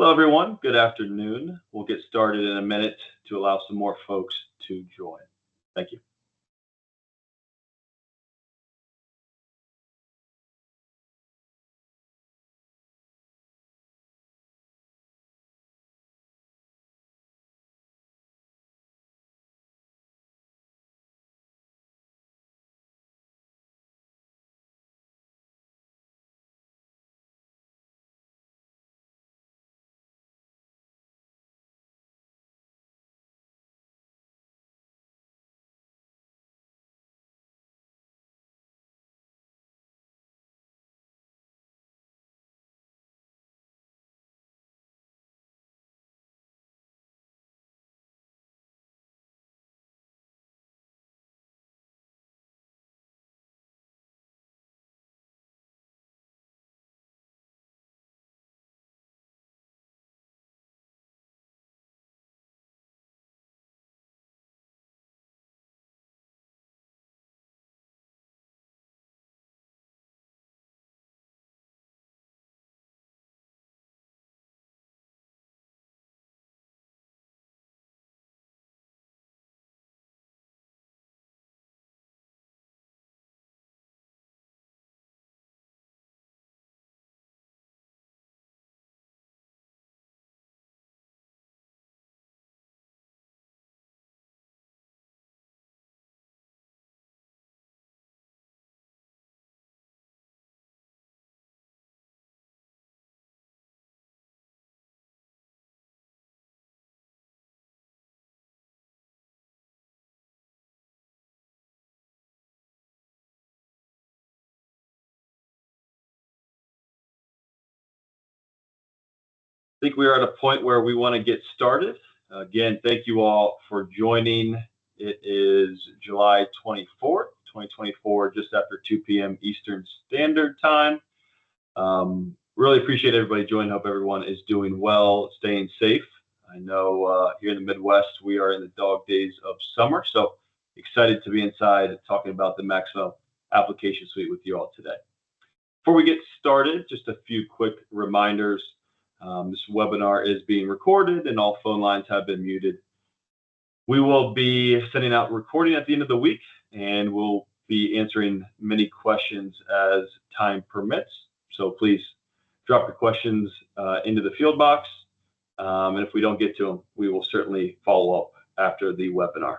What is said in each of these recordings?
Hello, everyone. Good afternoon. We'll get started in a minute to allow some more folks to join. Thank you. I think we are at a point where we want to get started. Again, thank you all for joining. It is July 24th, 2024, just after 2 p.m. Eastern Standard Time. Really appreciate everybody joining. Hope everyone is doing well, staying safe. I know here in the Midwest, we are in the dog days of summer, so excited to be inside talking about the Maximo application suite with you all today. Before we get started, just a few quick reminders. This webinar is being recorded and all phone lines have been muted. We will be sending out recording at the end of the week and we'll be answering many questions as time permits. So please drop your questions into the field box. And if we don't get to them, we will certainly follow up after the webinar.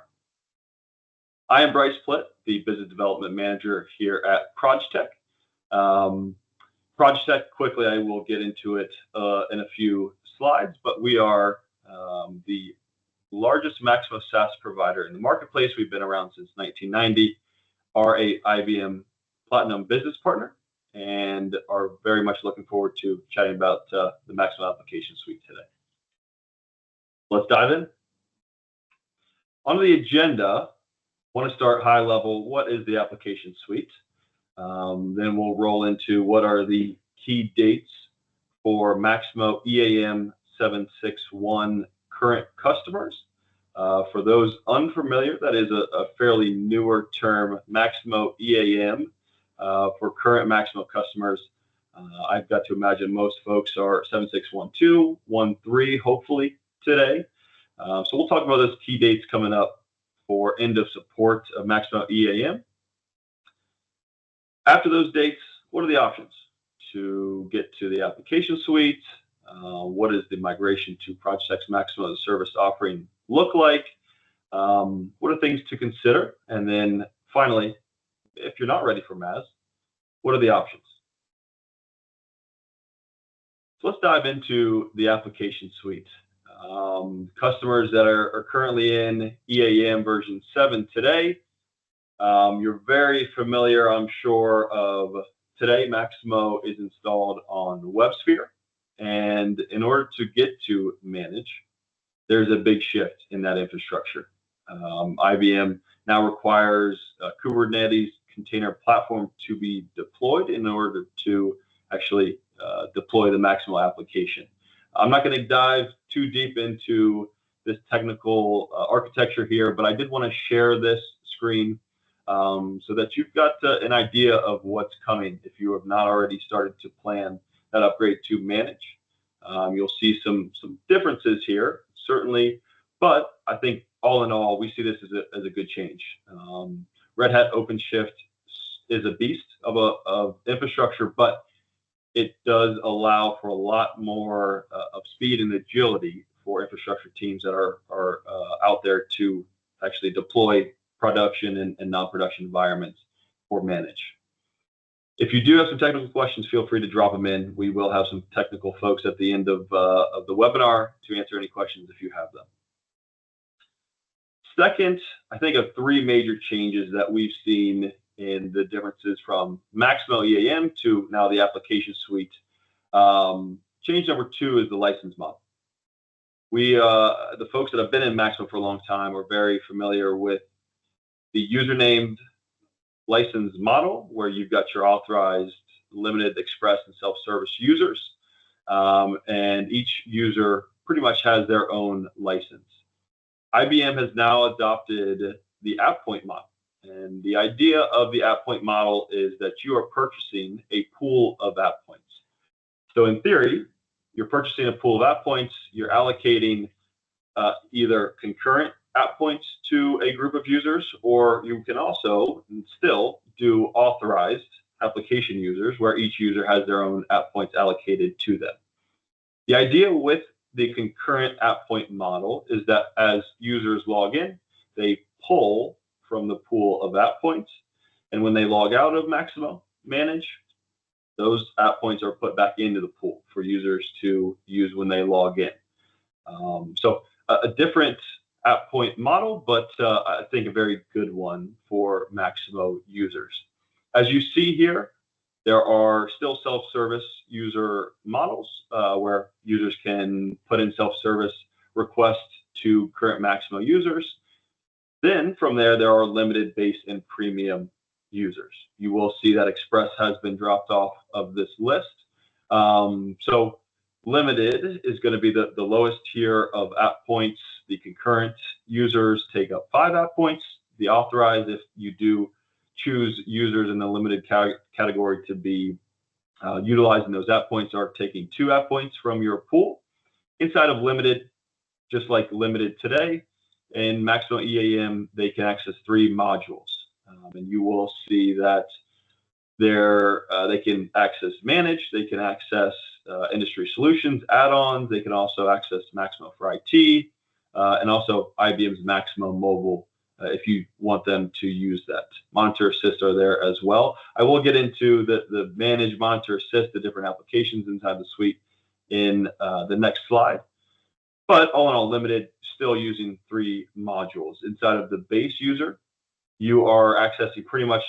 I am Bryce Plitt, the Business Development Manager here at Projetech. Projetech, quickly, I will get into it in a few slides, but we are the largest Maximo SaaS provider in the marketplace. We've been around since 1990, are a IBM Platinum Business Partner, and are very much looking forward to chatting about the Maximo application suite today. Let's dive in. On the agenda, I want to start high level. What is the application suite? Then we'll roll into what are the key dates for Maximo EAM 761 current customers. For those unfamiliar, that is a fairly newer term, Maximo EAM. For current Maximo customers, I've got to imagine most folks are 7612, 13, hopefully today. So we'll talk about those key dates coming up for end of support of Maximo EAM. After those dates, what are the options to get to the application suite? What is the migration to Projetech's Maximo as a Service offering look like? What are things to consider? And then finally, if you're not ready for MaaS, what are the options? So let's dive into the application suite. Customers that are currently in EAM version 7 today, you're very familiar, I'm sure, of today Maximo is installed on WebSphere. And in order to get to manage, there's a big shift in that infrastructure. IBM now requires a Kubernetes container platform to be deployed in order to actually deploy the Maximo application. I'm not going to dive too deep into this technical architecture here, but I did want to share this screen so that you've got an idea of what's coming if you have not already started to plan that upgrade to manage. You'll see some differences here, certainly, but I think all in all, we see this as a good change. Red Hat OpenShift is a beast of infrastructure, but it does allow for a lot more of speed and agility for infrastructure teams that are out there to actually deploy production and non-production environments or manage. If you do have some technical questions, feel free to drop them in. We will have some technical folks at the end of the webinar to answer any questions if you have them. Second, I think of three major changes that we've seen in the differences from Maximo EAM to now the application suite. Change number two is the license model. The folks that have been in Maximo for a long time are very familiar with the username license model, where you've got your authorized, limited, express, and self-service users, and each user pretty much has their own license. IBM has now adopted the app point model. And the idea of the app point model is that you are purchasing a pool of app points. So in theory, you're purchasing a pool of app points, you're allocating either concurrent app points to a group of users, or you can also still do authorized application users where each user has their own app points allocated to them. The idea with the concurrent app point model is that as users log in, they pull from the pool of app points, and when they log out of Maximo Manage, those app points are put back into the pool for users to use when they log in. So a different app point model, but I think a very good one for Maximo users. As you see here, there are still self-service user models where users can put in self-service requests to current Maximo users. Then from there are limited, base, and premium users. You will see that Express has been dropped off of this list. So limited is going to be the lowest tier of app points. The concurrent users take up 5 app points. The authorized, if you do choose users in the limited category to be utilizing those app points, are taking 2 app points from your pool. Inside of limited, just like limited today, in Maximo EAM, they can access 3 modules. And you will see that they can access Manage, they can access Industry Solutions, add-ons, they can also access Maximo for IT, and also IBM's Maximo Mobile if you want them to use that. Monitor Assist are there as well. I will get into the Manage, Monitor Assist, the different applications inside the suite in the next slide. But all in all, limited, still using 3 modules. Inside of the base user, you are accessing pretty much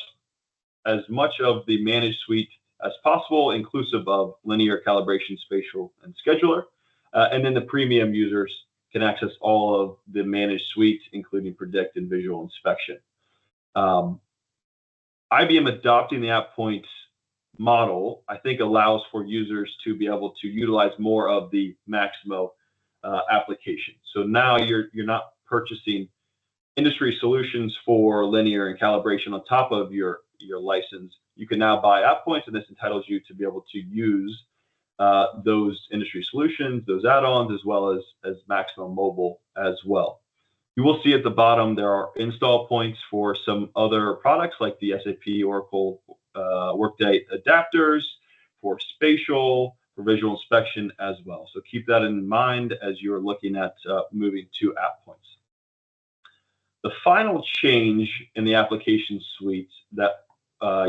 as much of the Manage suite as possible, inclusive of linear, calibration, spatial, and scheduler. And then the premium users can access all of the Manage suite, including Predict and Visual Inspection. IBM adopting the app points model, I think, allows for users to be able to utilize more of the Maximo application. So now you're not purchasing Industry Solutions for linear and calibration on top of your license. You can now buy app points, and this entitles you to be able to use those Industry Solutions, those add-ons, as well as Maximo Mobile as well. You will see at the bottom there are install points for some other products like the SAP, Oracle, Workday adapters, for spatial, for visual inspection as well. So keep that in mind as you're looking at moving to app points. The final change in the application suite that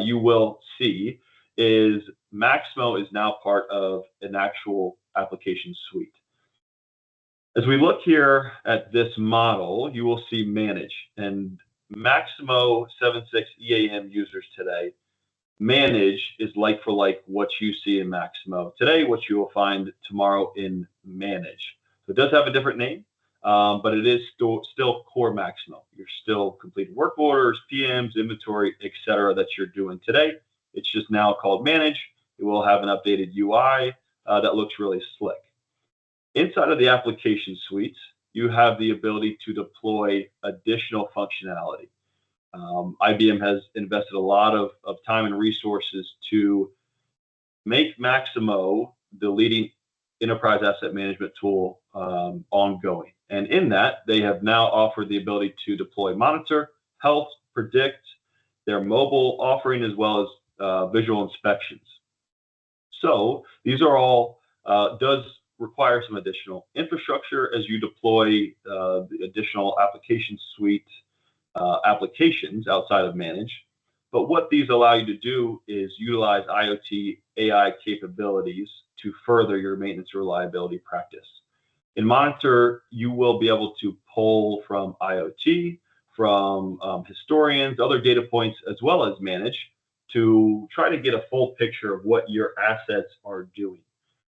you will see is Maximo is now part of an actual application suite. As we look here at this model, you will see Manage, and Maximo 7.6 EAM users today, Manage is like for like what you see in Maximo today, what you will find tomorrow in Manage. So it does have a different name, but it is still core Maximo. You're still completing work orders, PMs, inventory, etc. that you're doing today. It's just now called Manage. It will have an updated UI that looks really slick. Inside of the application suite, you have the ability to deploy additional functionality. IBM has invested a lot of time and resources to make Maximo the leading enterprise asset management tool ongoing. And in that, they have now offered the ability to deploy, monitor, health, predict, their mobile offering, as well as visual inspections. So these are all, does require some additional infrastructure as you deploy the additional application suite applications outside of manage. But what these allow you to do is utilize IoT AI capabilities to further your maintenance reliability practice. In Monitor, you will be able to pull from IoT, from historians, other data points, as well as manage, to try to get a full picture of what your assets are doing.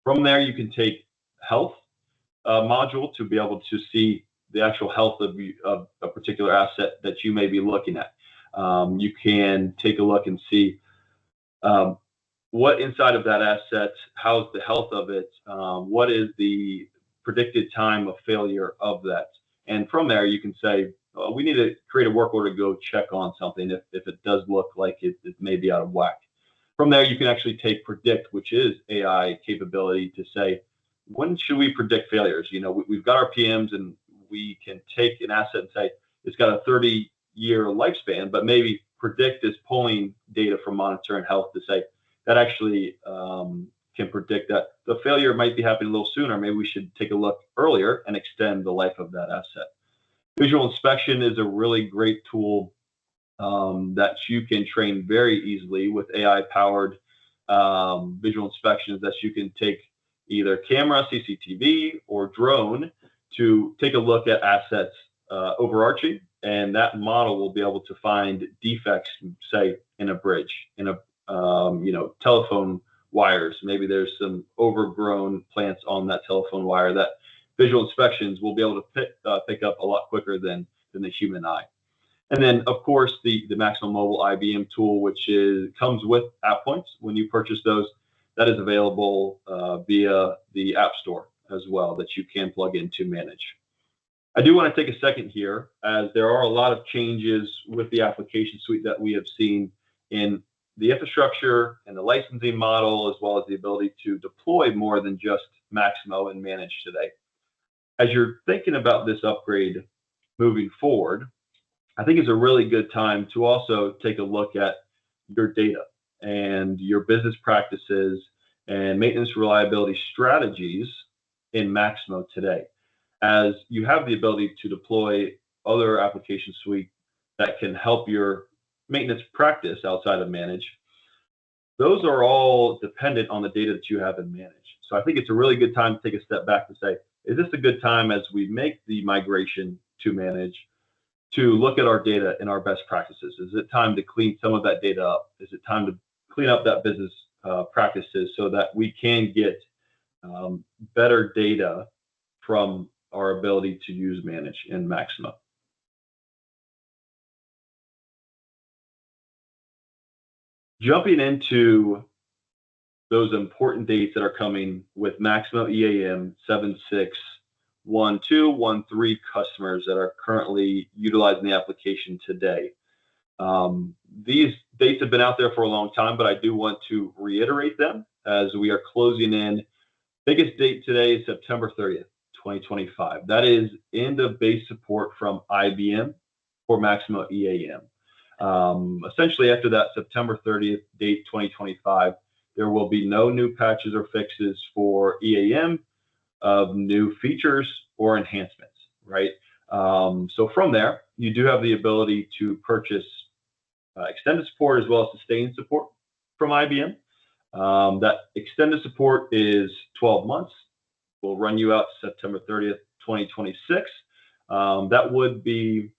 From there, you can take health module to be able to see the actual health of a particular asset that you may be looking at. You can take a look and see what inside of that asset, how's the health of it, what is the predicted time of failure of that. And from there, you can say, we need to create a work order to go check on something if it does look like it may be out of whack. From there, you can actually take predict, which is AI capability, to say, when should we predict failures? We've got our PMs, and we can take an asset and say, it's got a 30-year lifespan, but maybe predict is pulling data from Monitor and Health to say, that actually can predict that the failure might be happening a little sooner. Maybe we should take a look earlier and extend the life of that asset. Visual inspection is a really great tool that you can train very easily with AI-powered visual inspections that you can take either camera, CCTV, or drone to take a look at assets overarching, and that model will be able to find defects, say, in a bridge, in a telephone wires. Maybe there's some overgrown plants on that telephone wire that visual inspections will be able to pick up a lot quicker than the human eye. And then, of course, the Maximo Mobile IBM tool, which comes with app points when you purchase those, that is available via the App Store as well, that you can plug in to manage. I do want to take a second here, as there are a lot of changes with the application suite that we have seen in the infrastructure and the licensing model, as well as the ability to deploy more than just Maximo and manage today. As you're thinking about this upgrade moving forward, I think it's a really good time to also take a look at your data and your business practices and maintenance reliability strategies in Maximo today, as you have the ability to deploy other application suite that can help your maintenance practice outside of manage. Those are all dependent on the data that you have in manage. So I think it's a really good time to take a step back to say, is this a good time as we make the migration to manage to look at our data and our best practices? Is it time to clean some of that data up? Is it time to clean up that business practices so that we can get better data from our ability to use manage in Maximo? Jumping into those important dates that are coming with Maximo EAM 761213 customers that are currently utilizing the application today. These dates have been out there for a long time, but I do want to reiterate them as we are closing in. Biggest date today is September 30th, 2025. That is end of base support from IBM for Maximo EAM. Essentially, after that September 30th date, 2025, there will be no new patches or fixes for EAM of new features or enhancements, right? So from there, you do have the ability to purchase extended support as well as sustained support from IBM. That extended support is 12 months. Will run you out to September 30th, 2026. That would be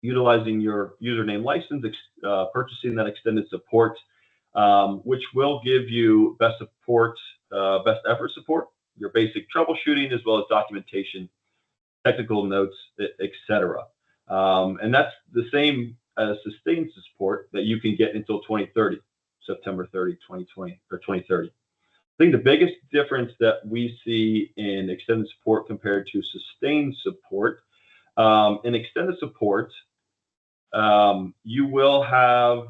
utilizing your username license, purchasing that extended support, which will give you best support, best effort support, your basic troubleshooting, as well as documentation, technical notes, etc. And that's the same as sustained support that you can get until 2030, September 30, 2020 or 2030. I think the biggest difference that we see in extended support compared to sustained support, in extended support, you will have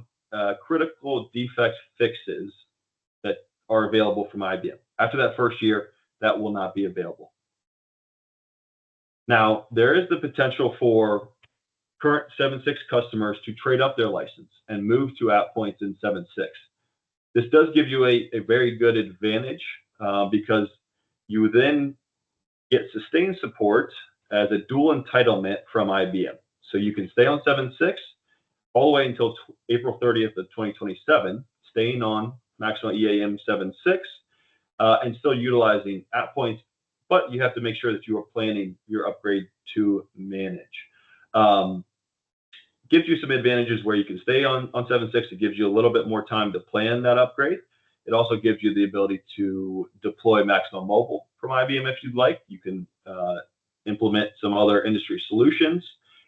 critical defect fixes that are available from IBM. After that first year, that will not be available. Now, there is the potential for current 7.6 customers to trade up their license and move to app points in 7.6. This does give you a very good advantage because you then get sustained support as a dual entitlement from IBM. So you can stay on 7.6 all the way until April 30th of 2027, staying on Maximo EAM 7.6 and still utilizing app points, but you have to make sure that you are planning your upgrade to manage. Gives you some advantages where you can stay on 7.6. It gives you a little bit more time to plan that upgrade. It also gives you the ability to deploy Maximo Mobile from IBM if you'd like. You can implement some other industry solutions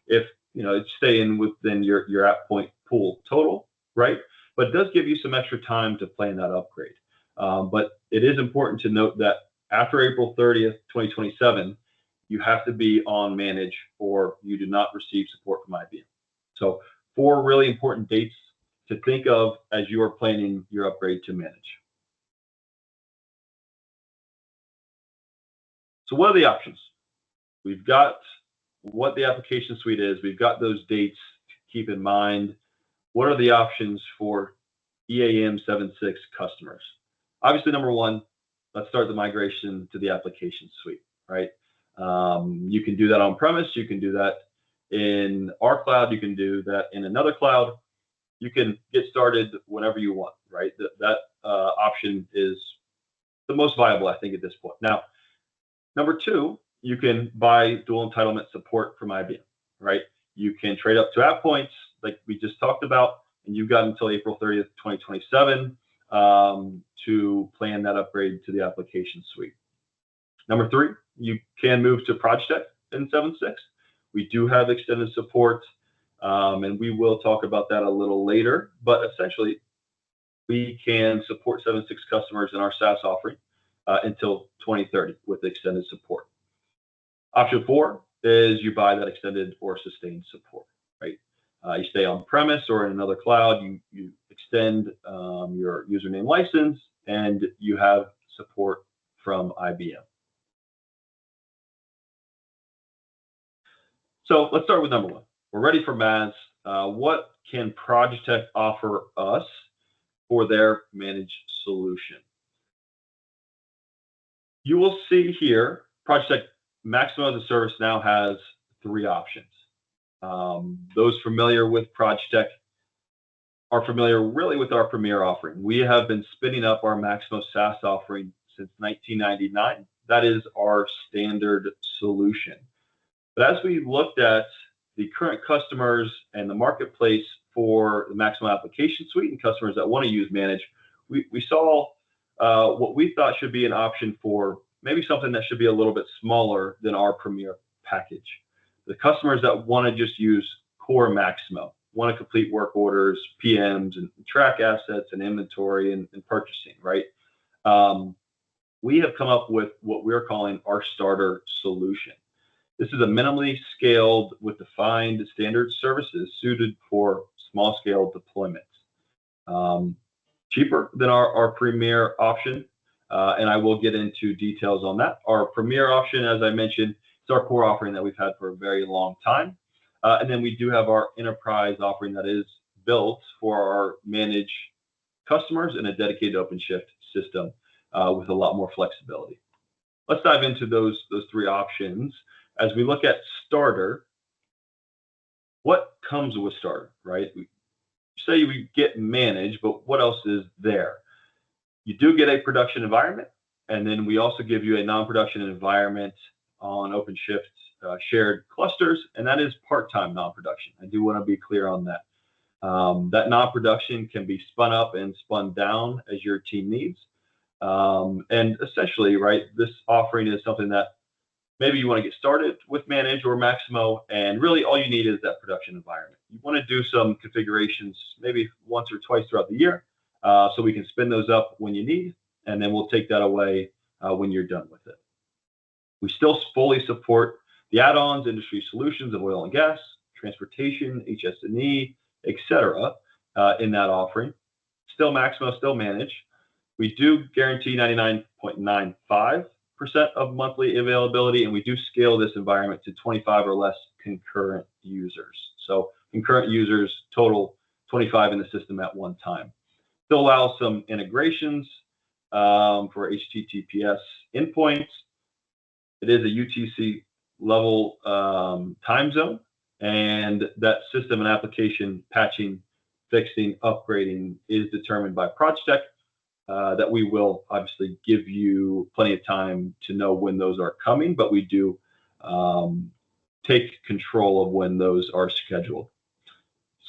if it's staying within your app point pool total, right? But it does give you some extra time to plan that upgrade. But it is important to note that after April 30th, 2027, you have to be on manage or you do not receive support from IBM. So 4 really important dates to think of as you are planning your upgrade to manage. So what are the options? We've got what the application suite is. We've got those dates to keep in mind. What are the options for EAM 7.6 customers? Obviously, number one, let's start the migration to the application suite, right? You can do that on premise. You can do that in our cloud. You can do that in another cloud. You can get started whenever you want, right? That option is the most viable, I think, at this point. Now, number 2, you can buy dual entitlement support from IBM, right? You can trade up to app points like we just talked about, and you've got until April 30th, 2027 to plan that upgrade to the application suite. Number 3, you can move to Projetech in 7.6. We do have extended support, and we will talk about that a little later, but essentially we can support 7.6 customers in our SaaS offering until 2030 with extended support. Option 4 is you buy that extended or sustained support, right? You stay on premise or in another cloud, you extend your username license, and you have support from IBM. So let's start with number 1. We're ready for MaaS. What can Projetech offer us for their managed solution? You will see here, Projetech Maximo as a service now has 3 options. Those familiar with Projetech are familiar really with our Premier offering. We have been spinning up our Maximo SaaS offering since 1999. That is our standard solution. But as we looked at the current customers and the marketplace for the Maximo application suite and customers that want to use manage, we saw what we thought should be an option for maybe something that should be a little bit smaller than our Premier package. The customers that want to just use core Maximo, want to complete work orders, PMs, and track assets and inventory and purchasing, right? We have come up with what we're calling our starter solution. This is a minimally scaled with defined standard services suited for small scale deployments. Cheaper than our Premier option, and I will get into details on that. Our Premier option, as I mentioned, is our core offering that we've had for a very long time. And then we do have our enterprise offering that is built for our managed customers in a dedicated OpenShift system with a lot more flexibility. Let's dive into those 3 options. As we look at starter, what comes with starter, right? We say we get managed, but what else is there? You do get a production environment, and then we also give you a non-production environment on OpenShift shared clusters, and that is part-time non-production. I do want to be clear on that. That non-production can be spun up and spun down as your team needs. And essentially, right, this offering is something that maybe you want to get started with Manage or Maximo, and really all you need is that production environment. You want to do some configurations maybe once or twice throughout the year, so we can spin those up when you need, and then we'll take that away when you're done with it. We still fully support the add-ons, industry solutions of oil and gas, transportation, HS&E, etc. In that offering. Still Maximo, still Manage. We do guarantee 99.95 of monthly availability, and we do scale this environment to 25 or less concurrent users. So concurrent users total 25 in the system at one time. Still allows some integrations for HTTPS endpoints. It is a UTC level time zone, and that system and application patching, fixing, upgrading is determined by Projetech. That we will obviously give you plenty of time to know when those are coming, but we do take control of when those are scheduled.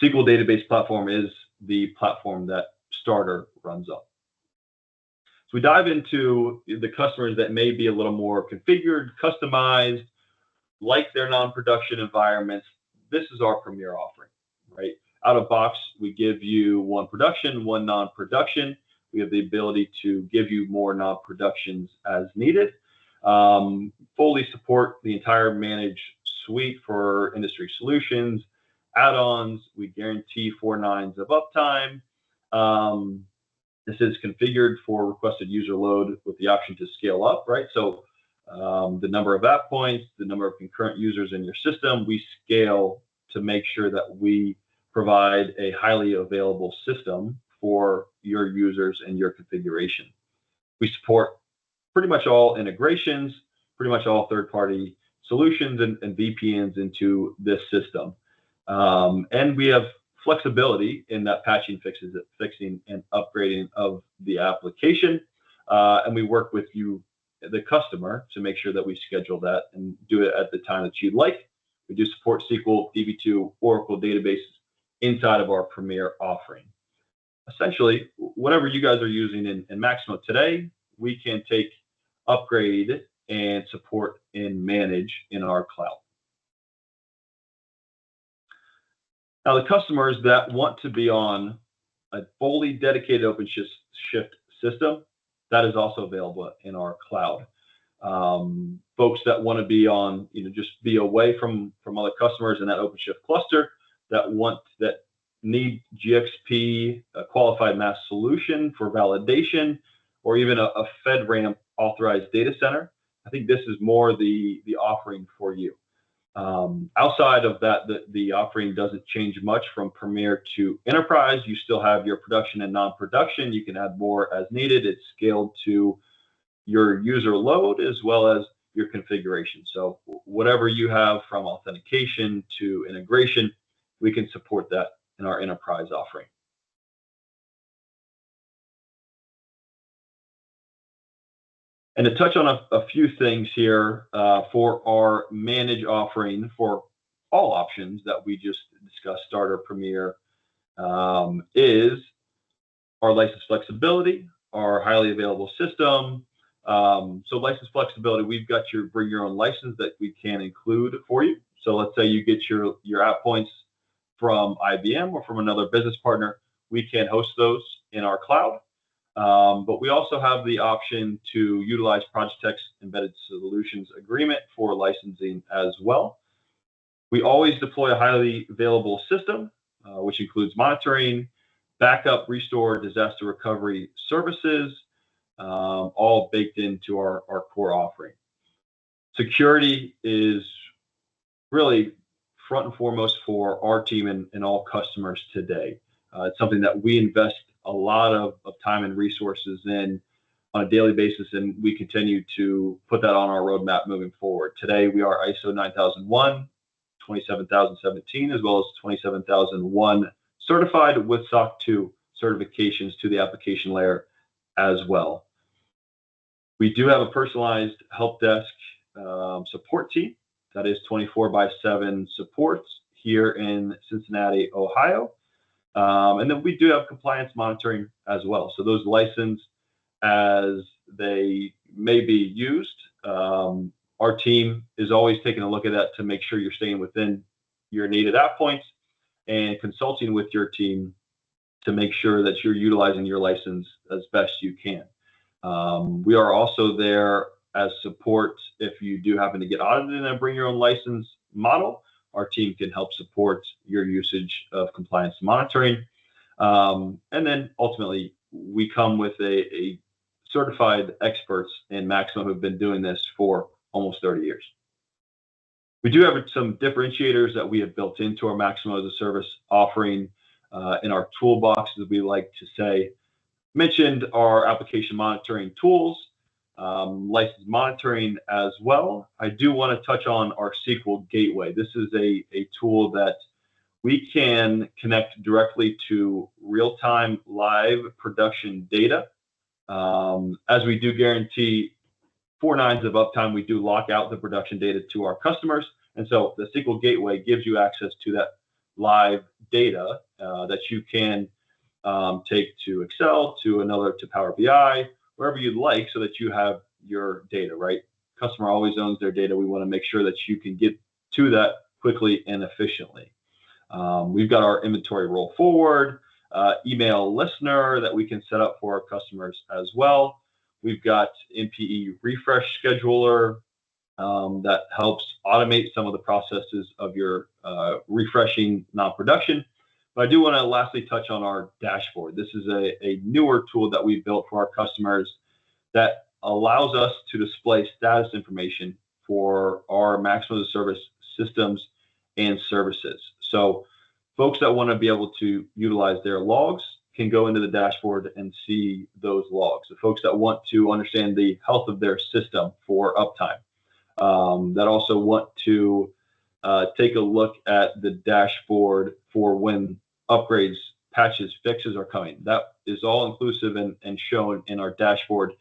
SQL database platform is the platform that Starter runs on. So we dive into the customers that may be a little more configured, customized, like their non-production environments. This is our premier offering, right? Out of box, we give you one production, one non-production. We have the ability to give you more non-productions as needed. Fully support the entire managed suite for industry solutions, add-ons. We guarantee 4 nines of uptime. This is configured for requested user load with the option to scale up, right? So the number of app points, the number of concurrent users in your system, we scale to make sure that we provide a highly available system for your users and your configuration. We support pretty much all integrations, pretty much all third-party solutions and VPNs into this system. And we have flexibility in that patching, fixing, and upgrading of the application. And we work with you, the customer, to make sure that we schedule that and do it at the time that you'd like. We do support SQL, DB2, Oracle databases inside of our premier offering. Essentially, whatever you guys are using in Maximo today, we can take, upgrade, and support and manage in our cloud. Now, the customers that want to be on a fully dedicated OpenShift system, that is also available in our cloud. Folks that want to be on, just be away from other customers in that OpenShift cluster, that need GXP, a qualified MaaS solution for validation, or even a FedRAMP authorized data center. I think this is more the offering for you. Outside of that, the offering doesn't change much from Premier to Enterprise. You still have your production and non-production. You can add more as needed. It's scaled to your user load as well as your configuration. So whatever you have from authentication to integration, we can support that in our Enterprise offering. And to touch on a few things here for our manage offering for all options that we just discussed, Starter, Premier, is our license flexibility, our highly available system. So license flexibility, we've got your bring your own license that we can include for you. So let's say you get your app points from IBM or from another business partner, we can host those in our cloud. But we also have the option to utilize Projetech's embedded solutions agreement for licensing as well. We always deploy a highly available system, which includes monitoring, backup, restore, disaster recovery services, all baked into our core offering. Security is really front and foremost for our team and all customers today. It's something that we invest a lot of time and resources in on a daily basis, and we continue to put that on our roadmap moving forward. Today, we are ISO 9001, 27017, as well as 27001 certified with SOC 2 certifications to the application layer as well. We do have a personalized help desk support team that is 24/7 support here in Cincinnati, Ohio. And then we do have compliance monitoring as well. So those license as they may be used, our team is always taking a look at that to make sure you're staying within your needed app points and consulting with your team to make sure that you're utilizing your license as best you can. We are also there as support if you do happen to get audited and bring your own license model. Our team can help support your usage of compliance monitoring. And then ultimately, we come with a certified experts in Maximo who've been doing this for almost 30 years. We do have some differentiators that we have built into our Maximo as a service offering in our toolbox, as we like to say. Mentioned our application monitoring tools, license monitoring as well. I do want to touch on our SQL Gateway. This is a tool that we can connect directly to real-time live production data. As we do guarantee 4 nines of uptime, we do lock out the production data to our customers. And so the SQL Gateway gives you access to that live data that you can take to Excel, to Power BI, wherever you'd like, so that you have your data, right? Customer always owns their data. We want to make sure that you can get to that quickly and efficiently. We've got our inventory roll forward, email listener that we can set up for our customers as well. We've got MPE refresh scheduler that helps automate some of the processes of your refreshing non-production. But I do want to lastly touch on our dashboard. This is a newer tool that we built for our customers that allows us to display status information for our Maximo as a service systems and services. So folks that want to be able to utilize their logs can go into the dashboard and see those logs. The folks that want to understand the health of their system for uptime, that also want to take a look at the dashboard for when upgrades, patches, fixes are coming. That is all inclusive and shown in our dashboard,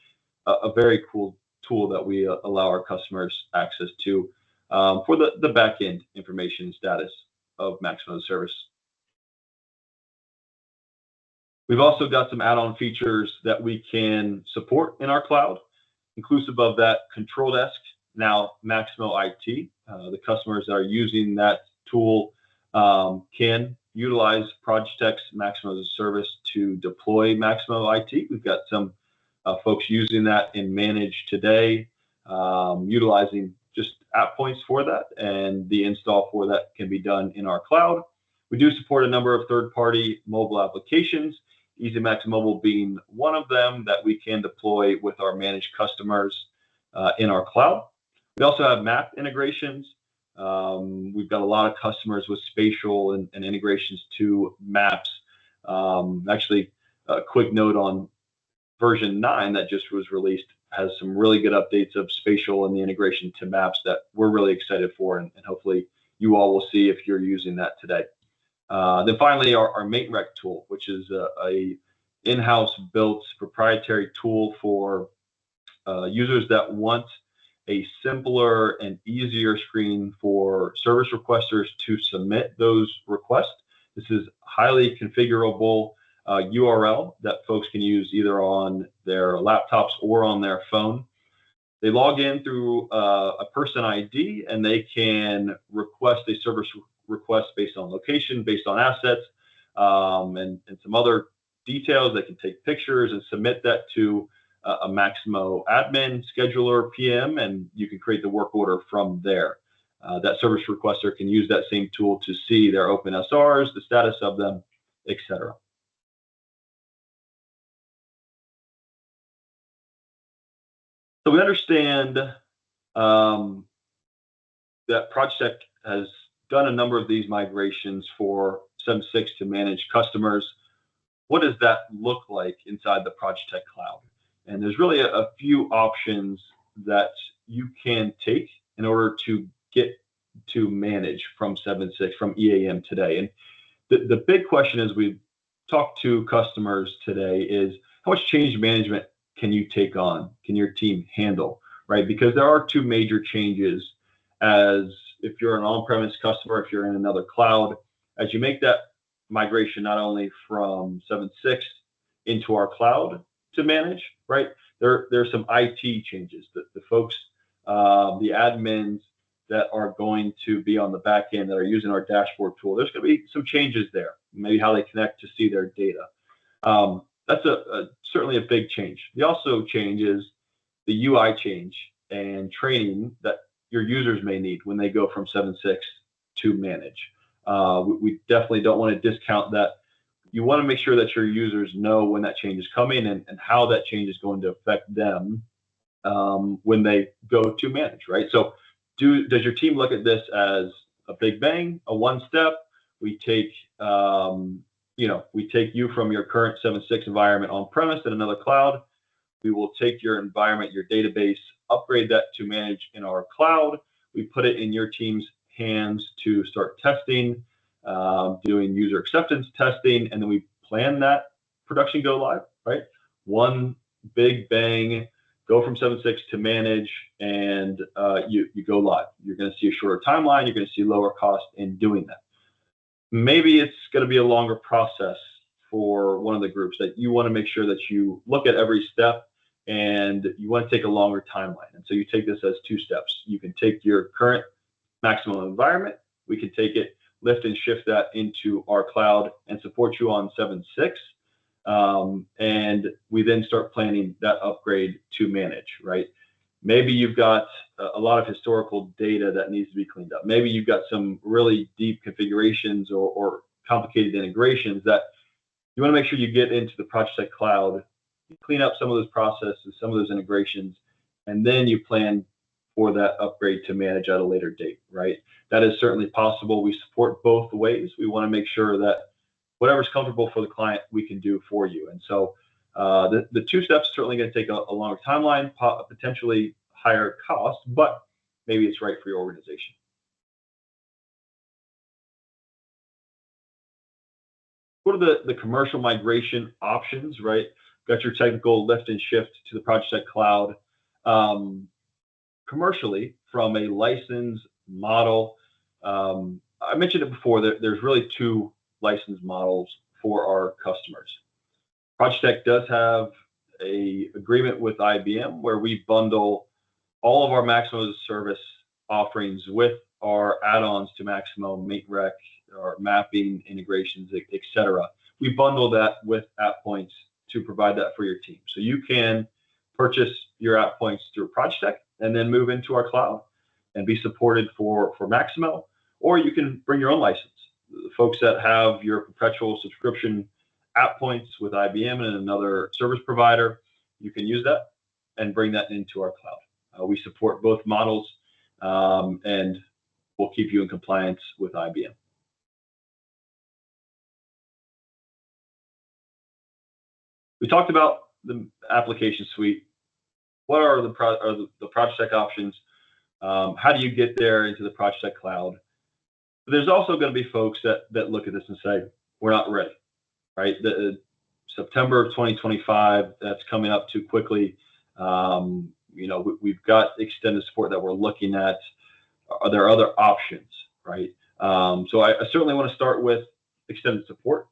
a very cool tool that we allow our customers access to for the back-end information status of Maximo service. We've also got some add-on features that we can support in our cloud, inclusive of that control desk, now Maximo IT. The customers that are using that tool can utilize Projetech's Maximo as a service to deploy Maximo IT. We've got some folks using that in Manage today, utilizing just app points for that, and the install for that can be done in our cloud. We do support a number of third-party mobile applications, EasyMax Mobile being one of them that we can deploy with our managed customers in our cloud. We also have map integrations. We've got a lot of customers with spatial and integrations to maps. Actually, a quick note on version 9 that just was released has some really good updates of spatial and the integration to maps that we're really excited for, and hopefully you all will see if you're using that today. Then finally, our MateRec tool, which is a in-house built proprietary tool for users that want a simpler and easier screen for service requesters to submit those requests. This is highly configurable URL that folks can use either on their laptops or on their phone. They log in through a person ID and they can request a service request based on location, based on assets, and some other details. They can take pictures and submit that to a Maximo admin, scheduler, PM, and you can create the work order from there. That service requester can use that same tool to see their open SRs, the status of them, etc. So we understand that Projetech has done a number of these migrations for 7.6 to manage customers. What does that look like inside the Projetech cloud? And there's really a few options that you can take in order to get to manage from 7.6, from EAM today. And the big question as we talk to customers today is, how much change management can you take on? Can your team handle, right? Because there are 2 major changes as if you're an on-premise customer, if you're in another cloud, as you make that migration not only from 7.6 into our cloud to manage, right? There's some IT changes that the folks, the admins that are going to be on the back end that are using our dashboard tool, there's going to be some changes there, maybe how they connect to see their data. That's certainly a big change. The also change is the UI change and training that your users may need when they go from 7.6 to manage. We definitely don't want to discount that you want to make sure that your users know when that change is coming and how that change is going to affect them when they go to manage, right? So does your team look at this as a big bang, a one step? We take we take you from your current 7.6 environment on premise in another cloud. We will take your environment, your database, upgrade that to manage in our cloud. We put it in your team's hands to start testing, doing user acceptance testing, and then we plan that production go live, right? One big bang, go from 7.6 to manage, and you go live. You're going to see a shorter timeline. You're going to see lower cost in doing that. Maybe it's going to be a longer process for one of the groups that you want to make sure that you look at every step and you want to take a longer timeline. And so you take this as two steps. You can take your current Maximo environment. We can take it, lift and shift that into our cloud and support you on 7.6. And we then start planning that upgrade to manage, right? Maybe you've got a lot of historical data that needs to be cleaned up. Maybe you've got some really deep configurations or complicated integrations that you want to make sure you get into the Projetech cloud, clean up some of those processes, some of those integrations, and then you plan for that upgrade to manage at a later date, right? That is certainly possible. We support both ways. We want to make sure that whatever's comfortable for the client, we can do for you. And so the two steps are certainly going to take a longer timeline, potentially higher cost, but maybe it's right for your organization. What are the commercial migration options, right? Got your technical lift and shift to the Projetech cloud. Commercially, from a license model, I mentioned it before, there's really two license models for our customers. Projetech does have a agreement with IBM where we bundle all of our Maximo as a service offerings with our add-ons to Maximo, MateRec, our mapping integrations, etc. We bundle that with AppPoints to provide that for your team. So you can purchase your AppPoints through Projetech and then move into our cloud and be supported for Maximo, or you can bring your own license. The folks that have your perpetual subscription AppPoints with IBM and another service provider, you can use that and bring that into our cloud. We support both models, and we'll keep you in compliance with IBM. We talked about the application suite. What are the Projetech options? How do you get there into the Projetech cloud? But there's also going to be folks that look at this and say, we're not ready, right? The September of 2025, that's coming up too quickly. We've got extended support that we're looking at. Are there other options, right? So I certainly want to start with extended support.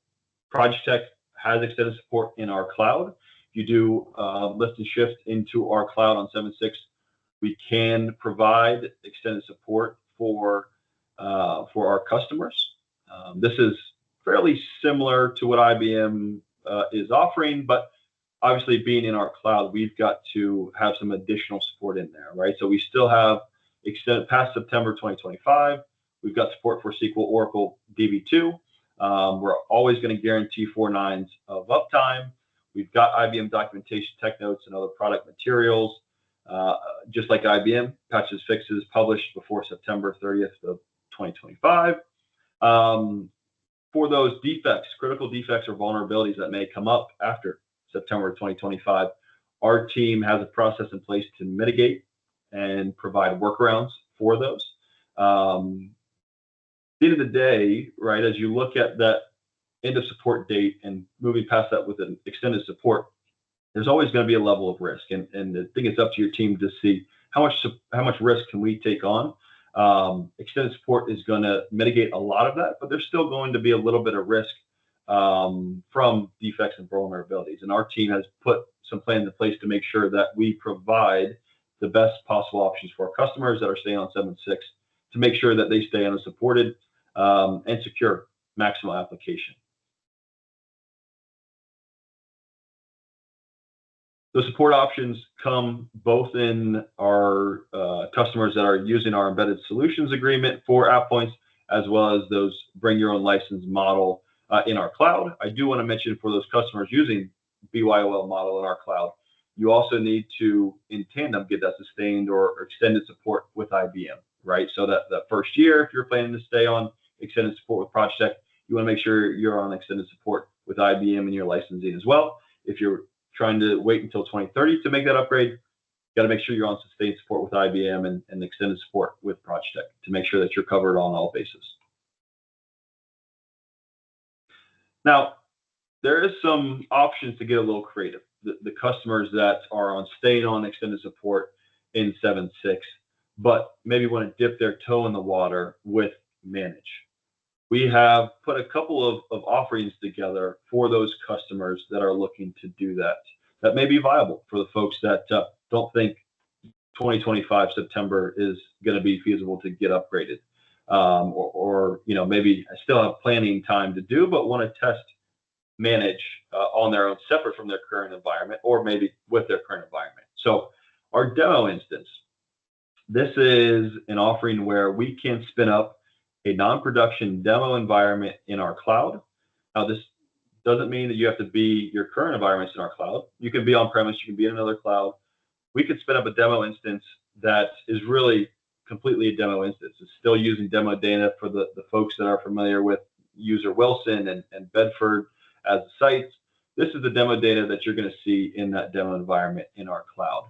Projetech has extended support in our cloud. If you do lift and shift into our cloud on 7.6, we can provide extended support for our customers. This is fairly similar to what IBM is offering, but obviously being in our cloud, we've got to have some additional support in there, right? So we still have extended past September 2025. We've got support for SQL, Oracle, DB2. We're always going to guarantee 4 nines of uptime. We've got IBM documentation, tech notes, and other product materials. Just like IBM, patches, fixes published before September 30th of 2025. For those defects, critical defects or vulnerabilities that may come up after September 2025, our team has a process in place to mitigate and provide workarounds for those. At the end of the day, right, as you look at that end of support date and moving past that with an extended support, there's always going to be a level of risk. And I think it's up to your team to see how much risk can we take on. Extended support is going to mitigate a lot of that, but there's still going to be a little bit of risk from defects and vulnerabilities. And our team has put some plans in place to make sure that we provide the best possible options for our customers that are staying on 7.6 to make sure that they stay on a supported and secure Maximo application. The support options come both in our customers that are using our embedded solutions agreement for AppPoints, as well as those bring your own license model in our cloud. I do want to mention for those customers using BYOL model in our cloud, you also need to, in tandem, get that sustained or extended support with IBM, right? So that first year, if you're planning to stay on extended support with Projetech, you want to make sure you're on extended support with IBM and your licensing as well. If you're trying to wait until 2030 to make that upgrade, you got to make sure you're on sustained support with IBM and extended support with Projetech to make sure that you're covered on all bases. Now, there is some options to get a little creative. The customers that are on staying on extended support in 7.6, but maybe want to dip their toe in the water with Manage. We have put a couple of offerings together for those customers that are looking to do that. That may be viable for the folks that don't think 2025 September is going to be feasible to get upgraded, or maybe I still have planning time to do, but want to test Manage on their own, separate from their current environment, or maybe with their current environment. So our demo instance, this is an offering where we can spin up a non-production demo environment in our cloud. Now, this doesn't mean that you have to be your current environments in our cloud. You can be on premise, you can be in another cloud. We could spin up a demo instance that is really completely a demo instance. It's still using demo data for the folks that are familiar with user Wilson and Bedford as the sites. This is the demo data that you're going to see in that demo environment in our cloud.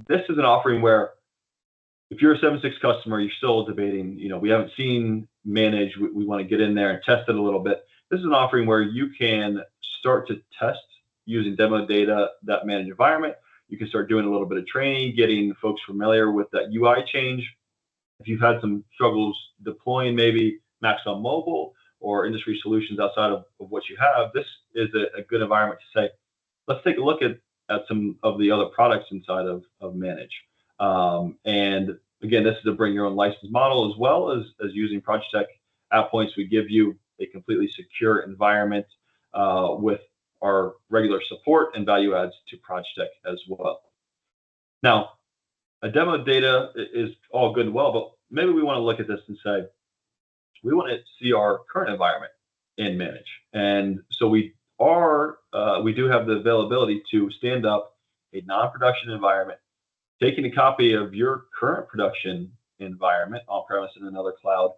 This is an offering where if you're a 7.6 customer, you're still debating, we haven't seen Manage, we want to get in there and test it a little bit. This is an offering where you can start to test using demo data, that Manage environment. You can start doing a little bit of training, getting folks familiar with that UI change. If you've had some struggles deploying maybe Maximo mobile or industry solutions outside of what you have, this is a good environment to say, let's take a look at some of the other products inside of Manage. And again, this is a bring your own license model, as well as using Projetech app points. We give you a completely secure environment with our regular support and value adds to Projetech as well. Now, a demo data is all good and well, but maybe we want to look at this and say, we want to see our current environment in Manage. And so we do have the availability to stand up a non-production environment, taking a copy of your current production environment on-premise in another cloud,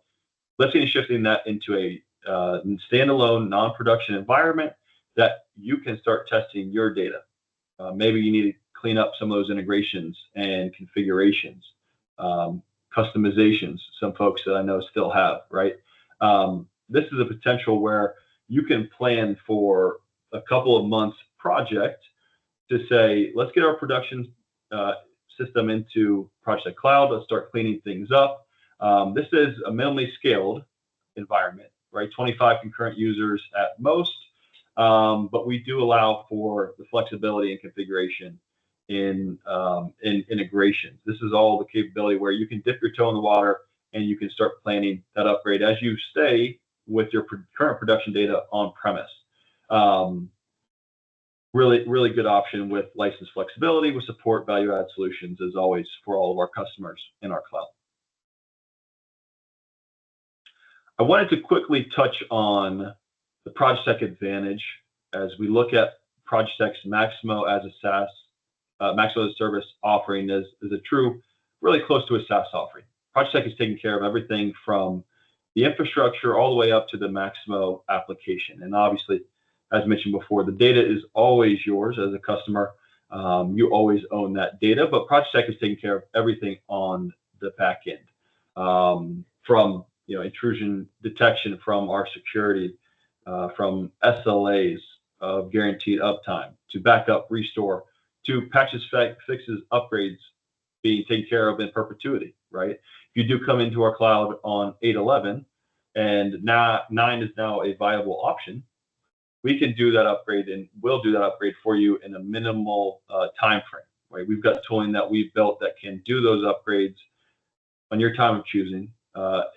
lifting and shifting that into a standalone non-production environment that you can start testing your data. Maybe you need to clean up some of those integrations and configurations, customizations, some folks that I know still have, right? This is a potential where you can plan for a couple of months project to say, let's get our production system into Projetech Cloud. Let's start cleaning things up. This is a minimally scaled environment, right? 25 concurrent users at most, but we do allow for the flexibility and configuration in integrations. This is all the capability where you can dip your toe in the water and you can start planning that upgrade as you stay with your current production data on premise. Really, really good option with license flexibility, with support, value add solutions, as always, for all of our customers in our cloud. I wanted to quickly touch on the Projetech Advantage as we look at Projetech's Maximo as a SaaS, Maximo as a service offering is a true, really close to a SaaS offering. Projetech is taking care of everything from the infrastructure all the way up to the Maximo application. And obviously, as mentioned before, the data is always yours as a customer. You always own that data, but Projetech is taking care of everything on the back end, from intrusion detection, from our security, from SLAs of guaranteed uptime, to backup, restore, to patches, fixes, upgrades being taken care of in perpetuity, right? If you do come into our cloud on 8.11 and now 9 is now a viable option, we can do that upgrade and we'll do that upgrade for you in a minimal time frame, right? We've got tooling that we've built that can do those upgrades on your time of choosing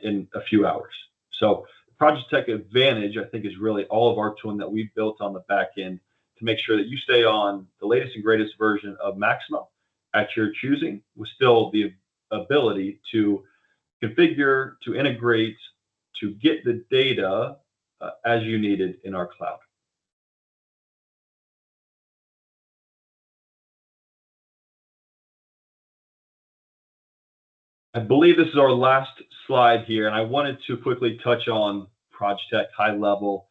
in a few hours. So Projetech Advantage, I think, is really all of our tooling that we've built on the back end to make sure that you stay on the latest and greatest version of Maximo at your choosing, with still the ability to configure, to integrate, to get the data as you needed in our cloud. I believe this is our last slide here, and I wanted to quickly touch on Projetech high level.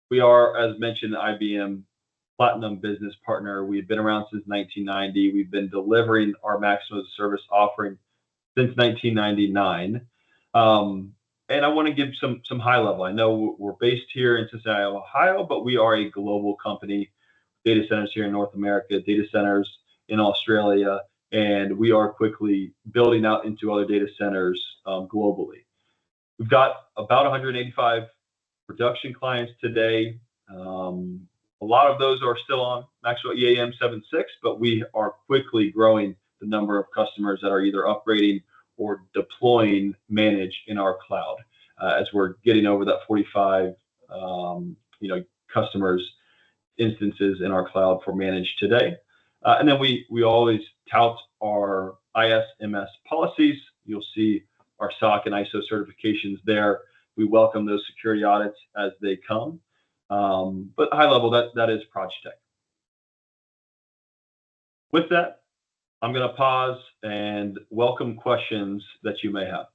We are, as mentioned, IBM Platinum Business Partner. We've been around since 1990. We've been delivering our Maximo service offering since 1999. And I want to give some high level. I know we're based here in Cincinnati, Ohio, but we are a global company. Data centers here in North America, data centers in Australia, and we are quickly building out into other data centers globally. We've got about 185 production clients today. A lot of those are still on Maximo EAM 7.6, but we are quickly growing the number of customers that are either upgrading or deploying managed in our cloud as we're getting over that 45 customers instances in our cloud for managed today. And then we always tout our ISMS policies. You'll see our SOC and ISO certifications there. We welcome those security audits as they come. But high level, that is Projetech. With that, I'm going to pause and welcome questions that you may have.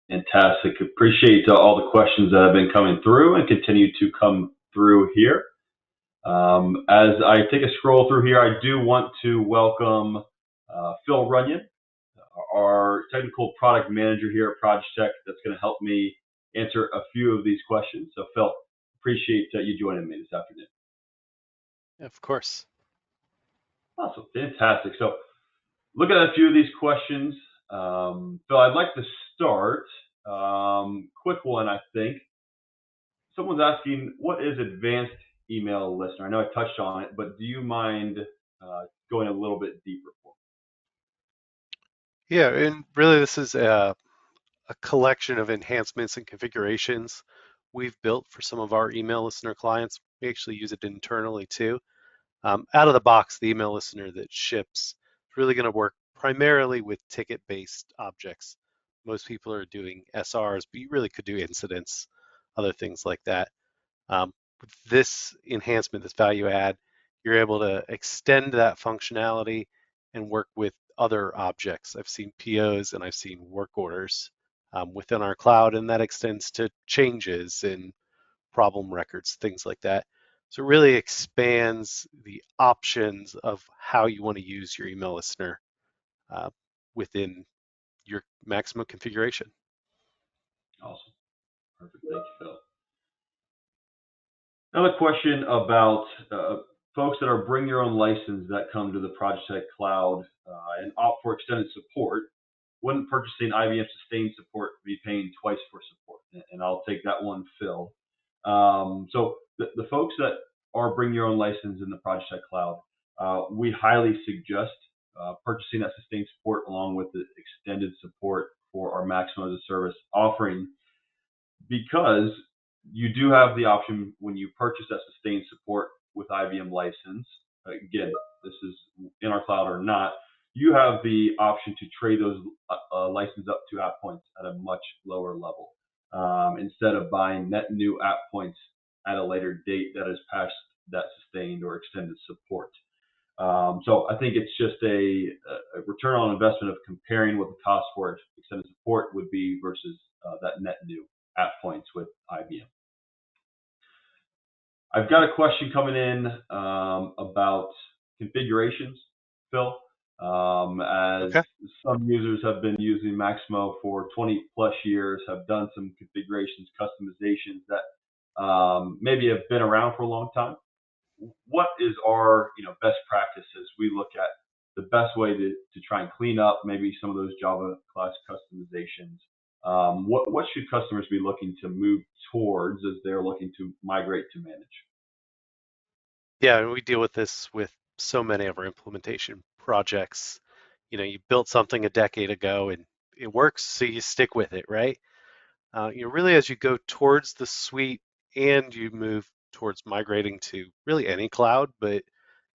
Fantastic. Appreciate all the questions that have been coming through and continue to come through here. As I take a scroll through here, I do want to welcome Phil Runyon, our technical product manager here at Projetech, that's going to help me answer a few of these questions. So Phil, appreciate you joining me this afternoon. Of course. Awesome, fantastic. So looking at a few of these questions, Phil, I'd like to start, quick one, I think. Someone's asking, what is advanced email listener? I know I touched on it, but do you mind going a little bit deeper for me? Yeah, and really this is a collection of enhancements and configurations we've built for some of our email listener clients. We actually use it internally too. Out of the box, the email listener that ships is really going to work primarily with ticket-based objects. Most people are doing SRs, but you really could do incidents, other things like that. With this enhancement, this value add, you're able to extend that functionality and work with other objects. I've seen POs and I've seen work orders within our cloud, and that extends to changes and problem records, things like that. So it really expands the options of how you want to use your email listener within your Maximo configuration. Awesome. Perfect. Thank you, Phil. Another question about folks that are bring your own license that come to the Projetech cloud and opt for extended support. Wouldn't purchasing IBM sustained support be paying twice for support? And I'll take that one, Phil. So the folks that are bring your own license in the Projetech cloud, we highly suggest purchasing that sustained support along with the extended support for our Maximo as a service offering, because you do have the option when you purchase that sustained support with IBM license. Again, this is in our cloud or not. You have the option to trade those licenses up to app points at a much lower level instead of buying net new app points at a later date that is past that sustained or extended support. So I think it's just a return on investment of comparing what the cost for extended support would be versus that net new app points with IBM. I've got a question coming in about configurations, Phil. As some users have been using Maximo for 20 plus years, have done some configurations, customizations that maybe have been around for a long time. What is our best practice as we look at the best way to try and clean up maybe some of those Java class customizations? What should customers be looking to move towards as they're looking to migrate to manage? Yeah, and we deal with this with so many of our implementation projects. You built something a decade ago and it works, so you stick with it, right? Really as you go towards the suite and you move towards migrating to really any cloud, but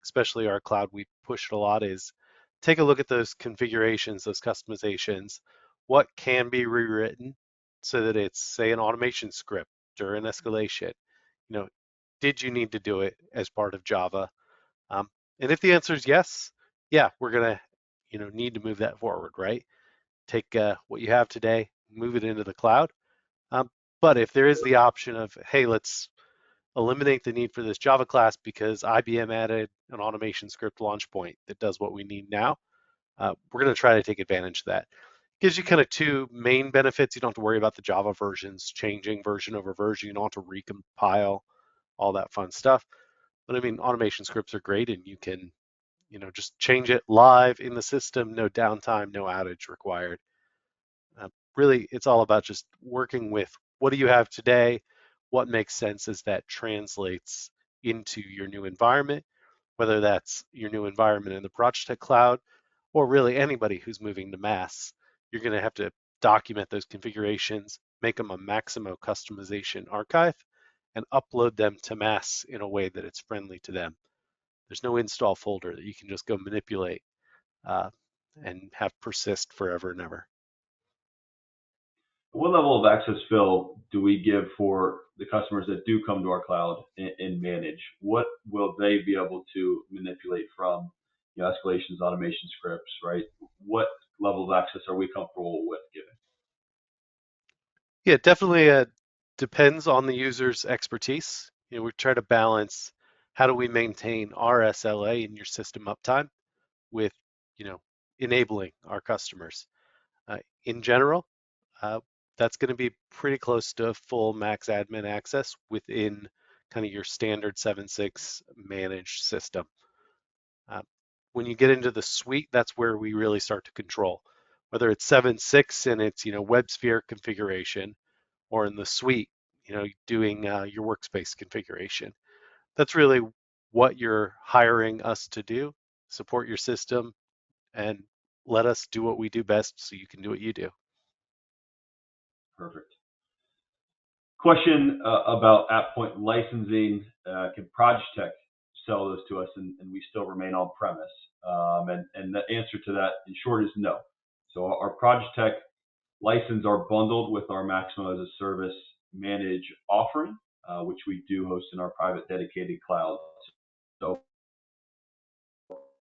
especially our cloud, we pushed a lot, is take a look at those configurations, those customizations, what can be rewritten, so that it's, say, an automation script or an escalation. You know, did you need to do it as part of Java? And if the answer is yes, yeah, we're gonna, need to move that forward, right? Take what you have today, move it into the cloud. Um, but if there is the option of, hey, let's eliminate the need for this Java class because IBM added an automation script launch point that does what we need now, we're going to try to take advantage of that. Gives you kind of two main benefits. You don't have to worry about the Java versions changing version over version. You don't have to recompile all that fun stuff. But I mean, automation scripts are great, and you can, just change it live in the system, no downtime, no outage required. Really, it's all about just working with what do you have today, what makes sense as that translates into your new environment, whether that's your new environment in the Projetech cloud, or really anybody who's moving to MaaS. You're going to have to document those configurations, make them a Maximo customization archive, and upload them to MaaS in a way that it's friendly to them. There's no install folder that you can just go manipulate uh, and have persist forever and ever. What level of access, Phil, do we give for the customers that do come to our cloud and manage? What will they be able to manipulate from escalations, automation scripts, right? What level of access are we comfortable with giving? Yeah, it definitely depends on the user's expertise. We try to balance how do we maintain our SLA and your system uptime with, you know, enabling our customers. In general, uh, that's going to be pretty close to full max admin access within kind of your standard 7.6 managed system. Uh, when you get into the suite, that's where we really start to control, whether it's 7.6 and it's, WebSphere configuration, or in the suite, doing your workspace configuration. That's really what you're hiring us to do, support your system, and let us do what we do best so you can do what you do. Perfect. Question about AppPoint licensing. Can Projetech sell those to us and we still remain on premise? And the answer to that, in short, is no. So our Projetech license are bundled with our Maximo as a service manage offering, which we do host in our private dedicated cloud. So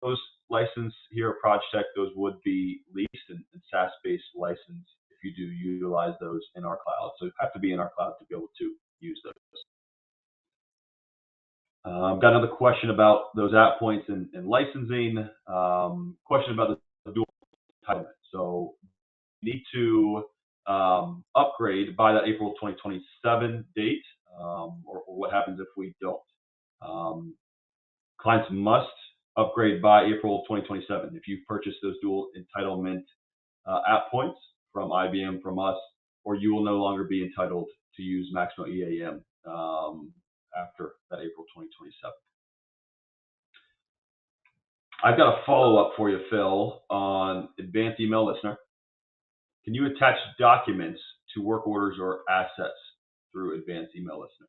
those license here at Projetech, those would be leased and SaaS-based license if you do utilize those in our cloud. So you have to be in our cloud to be able to use those. I've got another question about those app points and licensing. Question about the dual entitlement. So you need to upgrade by that April 2027 date, or what happens if we don't. Clients must upgrade by April 2027 if you've purchased those dual entitlement app points from IBM, from us, or you will no longer be entitled to use Maximo EAM after that April 2027. I've got a follow-up for you, Phil, on Advanced Email Listener. Can you attach documents to work orders or assets through Advanced Email Listener?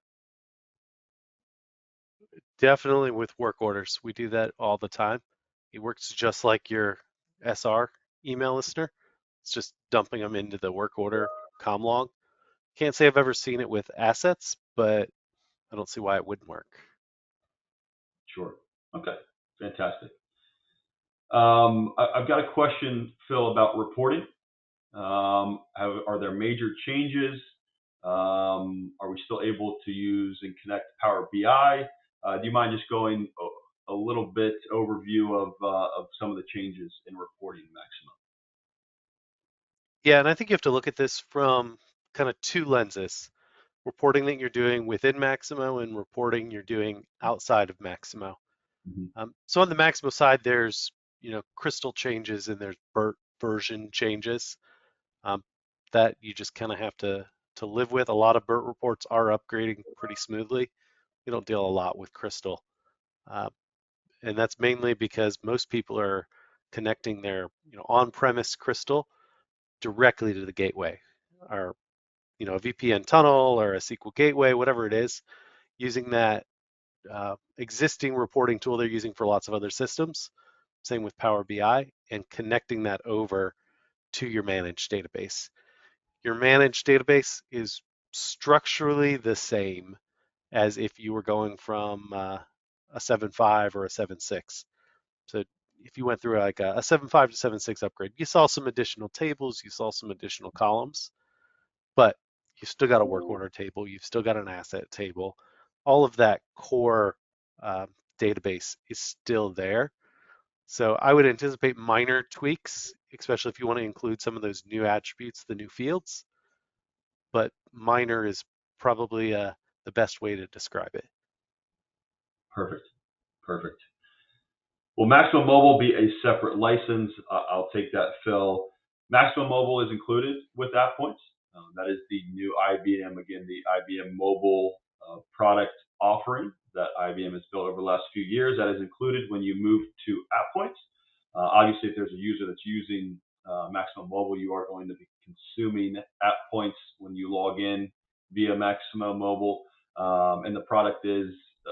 Definitely with work orders. We do that all the time. It works just like your SR email listener. It's just dumping them into the work order com log. Can't say I've ever seen it with assets, but I don't see why it wouldn't work. Sure. Okay. Fantastic. I've got a question, Phil, about reporting. Are there major changes? Are we still able to use and connect Power BI? Do you mind just going a little bit overview of some of the changes in reporting, Maximo? Yeah, and I think you have to look at this from kind of two lenses. Reporting that you're doing within Maximo and reporting you're doing outside of Maximo. Mm-hmm. So on the Maximo side, there's crystal changes and there's BERT version changes um, that you just kind of have to live with. A lot of BERT reports are upgrading pretty smoothly. We don't deal a lot with crystal, uh, and that's mainly because most people are connecting their on-premise crystal directly to the gateway, or a VPN tunnel or a SQL gateway, whatever it is, using that existing reporting tool they're using for lots of other systems. Same with Power BI, and connecting that over to your managed database. Your managed database is structurally the same as if you were going from a 7.5 or a 7.6. So if you went through like a 7.5 to 7.6 upgrade, you saw some additional tables, you saw some additional columns, but you've still got a work order table, you've still got an asset table. All of that core uh, database is still there. So I would anticipate minor tweaks, especially if you want to include some of those new attributes, the new fields, but minor is probably the best way to describe it. Perfect. Perfect. Will Maximo Mobile be a separate license? I'll take that, Phil. Maximo Mobile is included with AppPoints. That is the new IBM, again, the IBM mobile product offering that IBM has built over the last few years. That is included when you move to AppPoints. Obviously, if there's a user that's using Maximo Mobile, you are going to be consuming AppPoints when you log in via Maximo Mobile, and the product is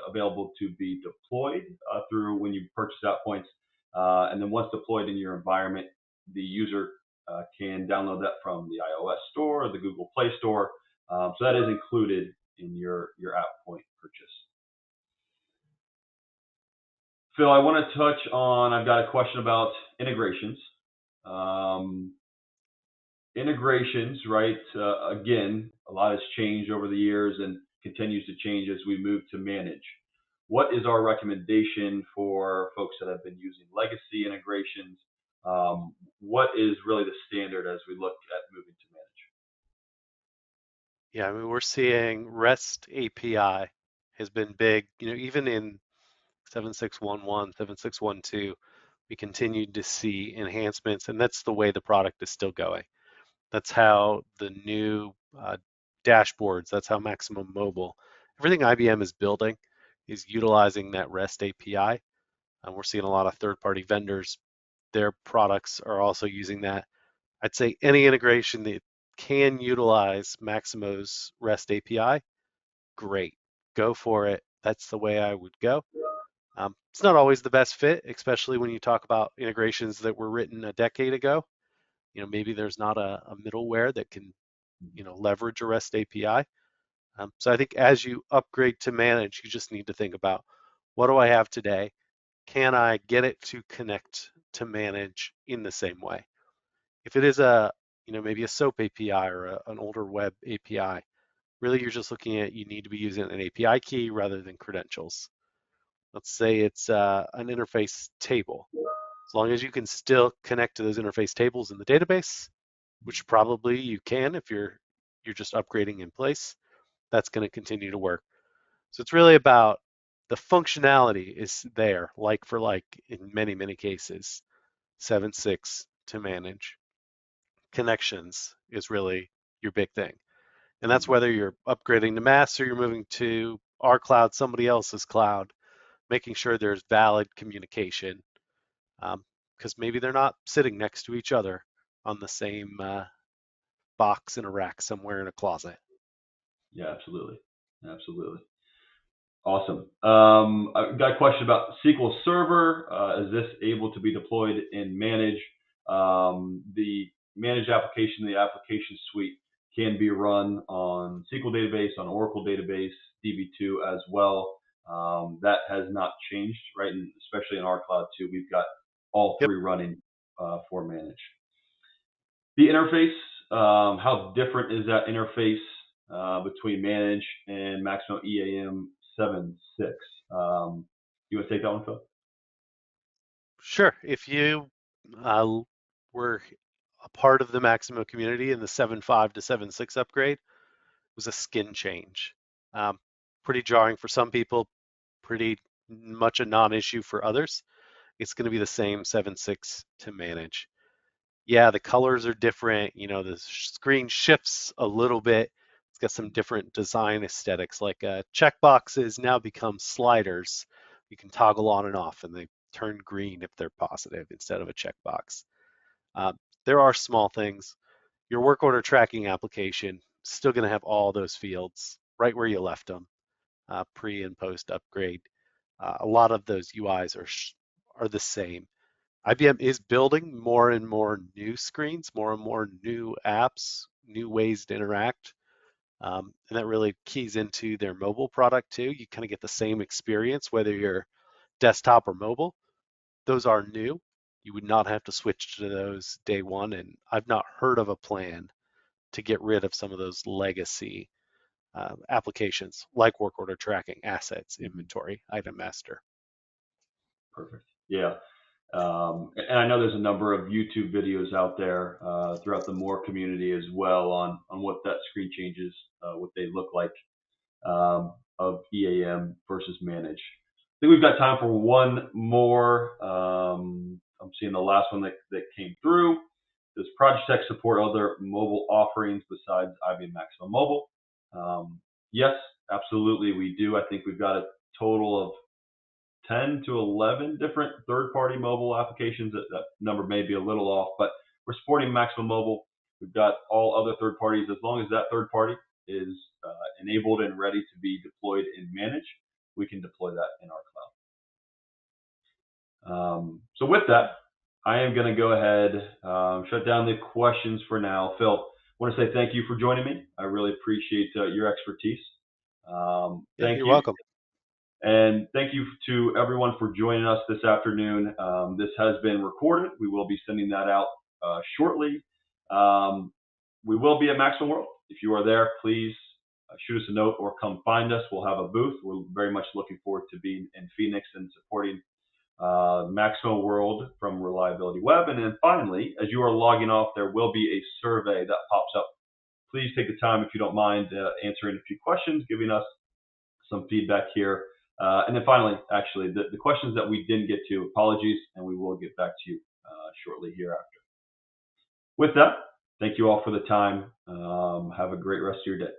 available to be deployed through when you purchase AppPoints. And then once deployed in your environment, the user can download that from the iOS store or the Google Play Store. So that is included in your AppPoint purchase. Phil, I want to touch on, I've got a question about integrations. Integrations, right? Again, a lot has changed over the years and continues to change as we move to manage. What is our recommendation for folks that have been using legacy integrations? What is really the standard as we look at moving to manage? Yeah, I mean, we're seeing REST API has been big, even in 7.6.1.1, 7.6.1.2, we continued to see enhancements, and that's the way the product is still going. That's how the new dashboards, that's how Maximo Mobile, everything IBM is building is utilizing that REST API. And we're seeing a lot of third-party vendors, their products are also using that. I'd say any integration that can utilize Maximo's REST API, great, go for it. That's the way I would go. It's not always the best fit, especially when you talk about integrations that were written a decade ago. Maybe there's not a middleware that can, leverage a REST API. So I think as you upgrade to manage, you just need to think about, what do I have today? Can I get it to connect to manage in the same way? If it is maybe a SOAP API or an older web API, really you're just looking at, you need to be using an API key rather than credentials. Let's say it's an interface table. As long as you can still connect to those interface tables in the database, which probably you can if you're just upgrading in place, that's going to continue to work. So it's really about the functionality is there, like for like in many, many cases. 7.6 to manage. Connections is really your big thing. And that's whether you're upgrading to MaaS or you're moving to our cloud, somebody else's cloud, making sure there's valid communication, because maybe they're not sitting next to each other on the same box in a rack somewhere in a closet. Yeah, absolutely. Absolutely. Awesome. I've got a question about SQL Server. Is this able to be deployed in Manage? The Managed application, the application suite, can be run on SQL database, on Oracle database, DB2 as well. That has not changed, right? And especially in our cloud too, we've got all Yep. three running for Manage. The interface, how different is that interface between Manage and Maximo EAM 7.6? You want to take that one, Phil? Sure. If you were a part of the Maximo community in the 7.5 to 7.6 upgrade, it was a skin change. Pretty jarring for some people, pretty much a non-issue for others. It's going to be the same 7.6 to manage. Yeah, the colors are different. The screen shifts a little bit. It's got some different design aesthetics, like checkboxes now become sliders. You can toggle on and off, and they turn green if they're positive instead of a checkbox. There are small things. Your work order tracking application still going to have all those fields right where you left them, pre and post upgrade. A lot of those UIs are the same. IBM is building more and more new screens, more and more new apps, new ways to interact. And that really keys into their mobile product too. You kind of get the same experience, whether you're desktop or mobile. Those are new. You would not have to switch to those day one. And I've not heard of a plan to get rid of some of those legacy applications like work order tracking, assets, inventory, item master. Perfect. Yeah. And I know there's a number of YouTube videos out there throughout the More community as well on what that screen changes, what they look like of EAM versus manage. I think we've got time for one more. I'm seeing the last one that came through. Does Projetech support other mobile offerings besides IBM Maximo Mobile? Yes, absolutely we do. I think we've got a total of 10 to 11 different third-party mobile applications. That number may be a little off, but we're supporting Maximo Mobile. We've got all other third parties. As long as that third party is enabled and ready to be deployed and managed, we can deploy that in our cloud. So with that, I am going to go ahead, shut down the questions for now. Phil, I want to say thank you for joining me. I really appreciate your expertise. Thank You're you. welcome. And thank you to everyone for joining us this afternoon. This has been recorded. We will be sending that out shortly. We will be at Maximo World. If you are there, please shoot us a note or come find us. We'll have a booth. We're very much looking forward to being in Phoenix and supporting Maximo World from Reliability Web. And then finally, as you are logging off, there will be a survey that pops up. Please take the time, if you don't mind, answering a few questions, giving us some feedback here. And then finally, actually, the questions that we didn't get to, apologies, and we will get back to you shortly hereafter. With that, thank you all for the time. Have a great rest of your day.